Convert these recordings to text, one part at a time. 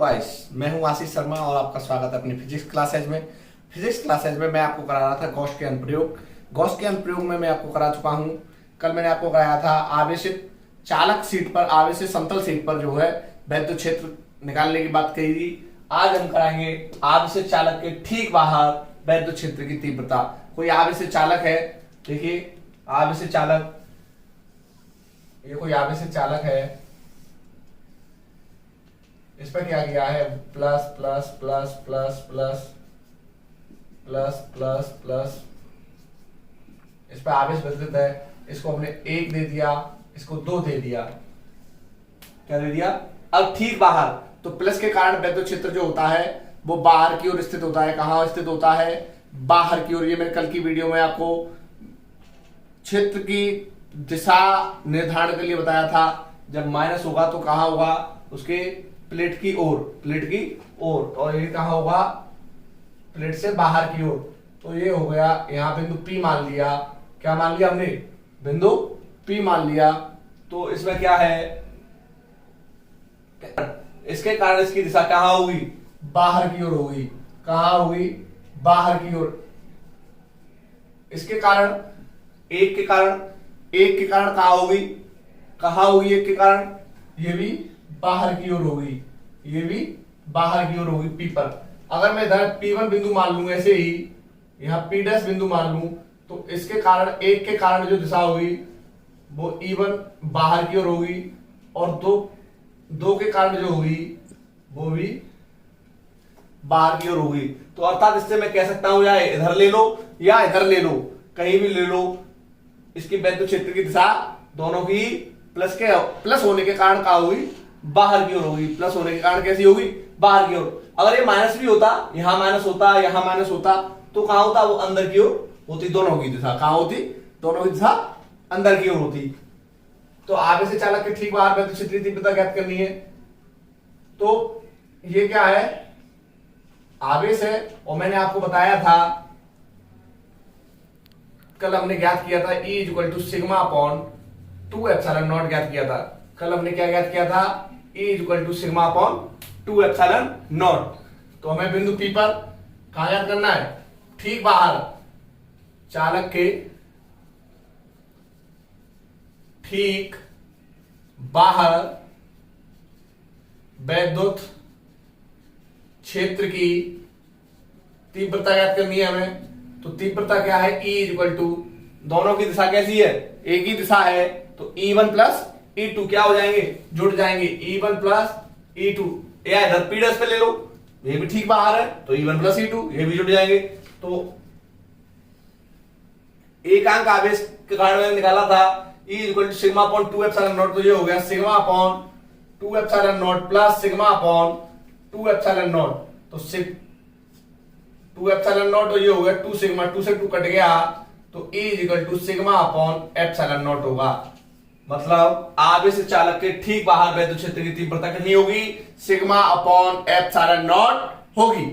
Guys, मैं हूं आशीष शर्मा और आपका स्वागत है अपनी फिजिक्स क्लासेज में। फिजिक्स क्लासेज में मैं आपको करा रहा था गॉस के अनुप्रयोग। गॉस के अनुप्रयोग में मैं आपको करा चुका हूं। कल मैंने आपको कराया था आवेशित चालक सीट पर, आवेशित समतल सीट पर जो है वैद्युत क्षेत्र निकालने की बात कही थी। आज हम कराएंगे आवेशित चालक के ठीक बाहर वैद्युत क्षेत्र की तीव्रता। कोई आवेशित चालक है, देखिए आवेशित चालक, ये कोई आवेशित चालक है, इस पर क्या किया है, plus plus plus plus plus plus plus plus, इस पर आवेश वितरित है। इसको हमने 1 दे दिया, इसको 2 दे दिया, क्या दे दिया। अब ठीक बाहर, तो प्लस के कारण वैद्युत क्षेत्र जो होता है वो बाहर की ओर स्थित होता है। कहां स्थित होता है, बाहर की ओर। ये मैंने कल की वीडियो में आपको क्षेत्र की दिशा निर्धारण के लिए बताया था। जब माइनस होगा तो कहां होगा, उसके प्लेट की ओर, प्लेट की ओर, और ये कहां होगा, प्लेट से बाहर की ओर। तो ये हो गया, यहां बिंदु P मान लिया। क्या मान लिया हमने, बिंदु P मान लिया। तो इसमें क्या है, इसके कारण इसकी दिशा कहां होगी, बाहर की ओर होगी। कहां होगी, बाहर की ओर। इसके कारण, एक के कारण कहां होगी, कहां होगी एक के कारण, ये भी बाहर की ओर होगी, ये भी बाहर की ओर होगी P पर। अगर मैं इधर P1 बिंदु मान लूं, ऐसे ही यहां P' बिंदु मान लूं, तो इसके कारण, एक के कारण जो दिशा होगी वो E1 बाहर की ओर होगी, और दो के कारण जो होगी वो भी बाहर की ओर होगी। तो अर्थात इससे मैं कह सकता हूं, या इधर ले लो या इधर ले लो, कहीं भी ले लो, इसकी वैद्युत क्षेत्र की दिशा दोनों की प्लस होने के कारण क्या होगी, बाहर की ओर होगी। प्लस होने के कारण कैसी होगी, बाहर की ओर। अगर ये माइनस भी होता, यहां माइनस होता, यहां माइनस होता, तो कहां होता, वो अंदर की ओर होती। दोनों की दिशा कहां होती, दोनों की दिशा अंदर की ओर होती। तो आवेशित चालक के ठीक बाहर वैद्युत क्षेत्र की तीव्रता ज्ञात करनी है। तो ये क्या है, आवेश है, और मैंने आपको बताया था, कल हमने ज्ञात किया था E = sigma upon 2 epsilon not ज्ञात किया था। कल हमने क्या ज्ञात किया था, E = sigma upon 2 epsilon not. तो हमें बिंदु P पर कहां ज्ञात करना है, ठीक बाहर, चालक के ठीक बाहर वैद्युत क्षेत्र की तीव्रता ज्ञात करनी है हमें। तो तीव्रता क्या है, E = दोनों की दिशा कैसी है, एक ही दिशा है, तो E1 प्लस E2 क्या हो जाएंगे, जुड़ जाएंगे। E1 प्लस E2, या इधर P' पे ले लो, ये भी ठीक बाहर है, तो E1 प्लस E2 ये भी जुड़ जाएंगे। तो एकांक आवेश के कारण मैंने निकाला था E = sigma upon 2 epsilon not. तो ये हो गया sigma upon 2 epsilon not plus sigma upon 2 epsilon not. तो 2 एप्सिलॉन नॉट, और ये हो गया 2 सिग्मा, 2 से 2 कट गया, तो E = sigma upon epsilon not होगा। मतलब आवेशित चालक के ठीक बाहर वैद्युत क्षेत्र की तीव्रता कितनी होगी, सिग्मा अपॉन एप्सिलॉन नॉट होगी।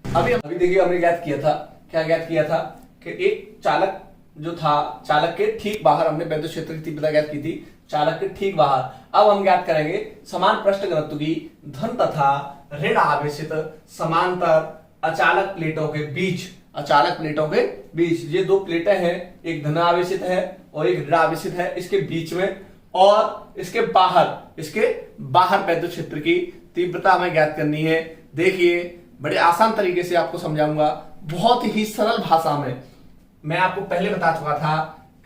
अभी देखिए, हमने ज्ञात किया था, क्या ज्ञात किया था, कि एक चालक जो था, चालक के ठीक बाहर हमने वैद्युत क्षेत्र की तीव्रता ज्ञात की थी, चालक के ठीक बाहर। अब हम ज्ञात करेंगे समान पृष्ठ घनत्व की धन तथा ऋण आवेशित समांतर अचालक प्लेटों के बीच। अचालक प्लेटों के बीच, ये 2 प्लेटें हैं, एक धन आवेशित है और एक ऋण आवेशित है, इसके बीच में और इसके बाहर वैद्युत क्षेत्र की तीव्रता हमें ज्ञात करनी है। देखिए, बड़े आसान तरीके से आपको समझाऊंगा, बहुत ही सरल भाषा में। मैं आपको पहले बता चुका था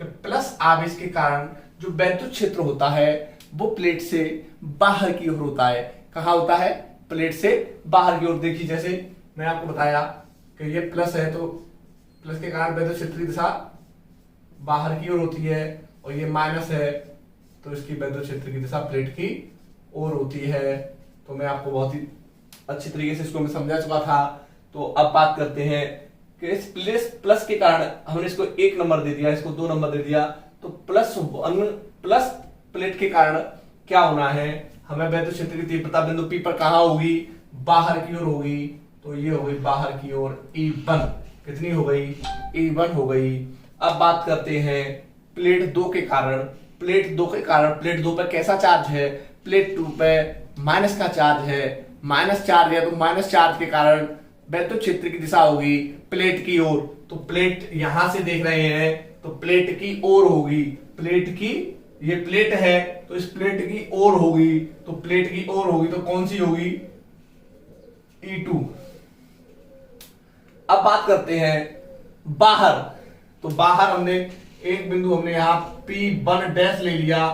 कि प्लस आवेश के कारण जो वैद्युत क्षेत्र होता है वो प्लेट से बाहर की ओर होता है। कहां होता है, प्लेट से बाहर की ओर। देखिए, जैसे मैं आपको बताया कि ये प्लस है, तो प्लस के कारण वैद्युत क्षेत्र की दिशा बाहर की ओर होती है, और ये माइनस है, तो इसकी वैद्युत क्षेत्र की दिशा प्लेट की ओर होती है। तो मैं आपको बहुत ही अच्छी तरीके से इसको मैं समझा चुका था। तो अब बात करते हैं कि इस प्लस के कारण हमने इसको 1 नंबर दे दिया, इसको 2 नंबर दे दिया, तो प्लस प्लेट के कारण क्या होना है, हमें वैद्युत क्षेत्र की तीव्रता बिंदु P पर कहां होगी, बाहर की ओर होगी। तो ये हो गई बाहर की ओर E1, कितनी हो गई, E1 हो गई। अब बात करते हैं प्लेट 2 के कारण। प्लेट 2 पर कैसा चार्ज है, प्लेट 2 पे माइनस का चार्ज है, माइनस चार्ज है, तो माइनस चार्ज के कारण वैद्युत क्षेत्र की दिशा होगी प्लेट की ओर। तो प्लेट यहां से देख रहे हैं तो प्लेट की ओर होगी, प्लेट की, ये प्लेट है तो इस प्लेट की ओर होगी, तो प्लेट की ओर होगी तो कौन सी होगी, E2। अब बात करते हैं बाहर। तो बाहर हमने एक बिंदु हमने यहां P1 डैश ले लिया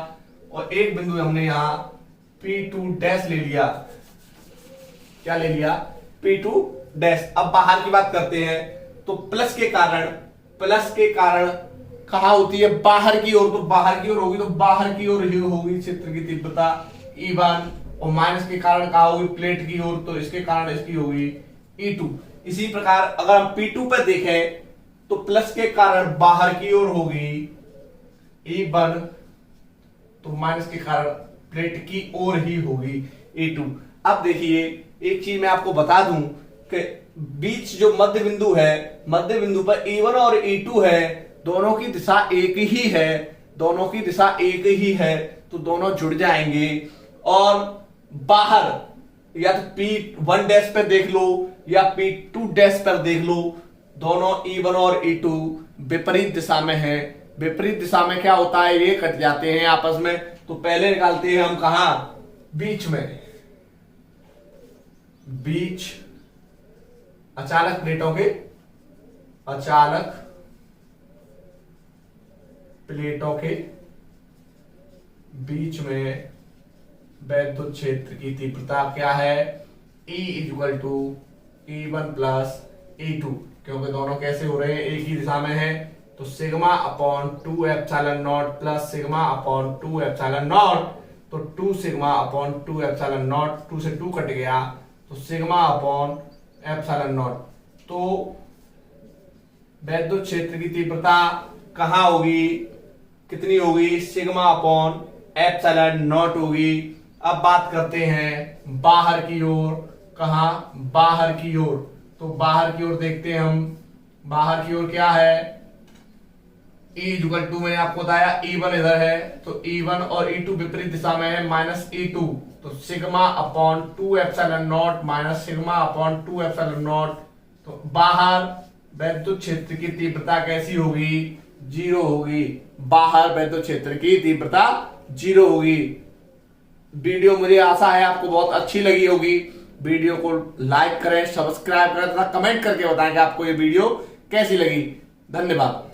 और एक बिंदु हमने यहां P2 डैश ले लिया। क्या ले लिया, P2 डैश। अब बाहर की बात करते हैं तो प्लस के कारण कहां होती है, बाहर की ओर। तो बाहर की ओर होगी तो बाहर की ओर ही होगी क्षेत्र की तीव्रता E1, और माइनस के कारण कहा होगी प्लेट की ओर, तो इसके कारण इसकी होगी E2। इसी प्रकार अगर हम P2 पे देखें तो प्लस के कारण बाहर की ओर होगी E1, तो माइनस के कारण प्लेट की ओर ही होगी E2। अब देखिए एक चीज मैं आपको बता दूं कि बीच जो मध्य बिंदु है, मध्य बिंदु पर E1 और E2 है, दोनों की दिशा एक ही है, दोनों की दिशा एक ही है, तो दोनों जुड़ जाएंगे। और बाहर या तो P1 डैश पे देख लो या P2 डैश पर देख लो, दोनों E1 और E2 विपरीत दिशा में है। विपरीत दिशा में क्या होता है, ये कट जाते हैं आपस में, तो पहले निकालते हैं हम कहा, बीच में, बीच अचालक प्लेटों के, अचालक प्लेटों के बीच में वैद्युत क्षेत्र की तीव्रता क्या है, E equal to E1 plus E2, क्योंकि दोनों कैसे हो रहे हैं, एक ही दिशा में है। तो sigma upon 2 epsilon not plus sigma upon 2 epsilon not, तो 2 सिग्मा अपॉन 2 एप्सिलॉन नॉट, 2 से 2 कट गया, तो सिग्मा अपॉन एप्सिलॉन नॉट। तो वैद्युत क्षेत्र की तीव्रता कहां होगी, कितनी होगी, सिग्मा अपॉन एप्सिलॉन नॉट होगी। अब बात करते हैं बाहर की ओर, कहा, बाहर की ओर। तो बाहर की ओर देखते हैं हम, बाहर की ओर क्या है, E इक्वल टू, मैंने आपको बताया E1 इधर है, तो E1 और E2 विपरीत दिशा में है, माइनस E2, तो sigma upon 2 epsilon not minus sigma upon 2 epsilon not. तो बाहर वैद्युत क्षेत्र की तीव्रता कैसी होगी, 0 होगी। बाहर वैद्युत क्षेत्र की तीव्रता 0 होगी। वीडियो मुझे आशा है आपको बहुत अच्छी लगी होगी। वीडियो को लाइक करें, सब्सक्राइब करें तथा कमेंट करके बताएं कि आपको ये वीडियो कैसी लगी। धन्यवाद।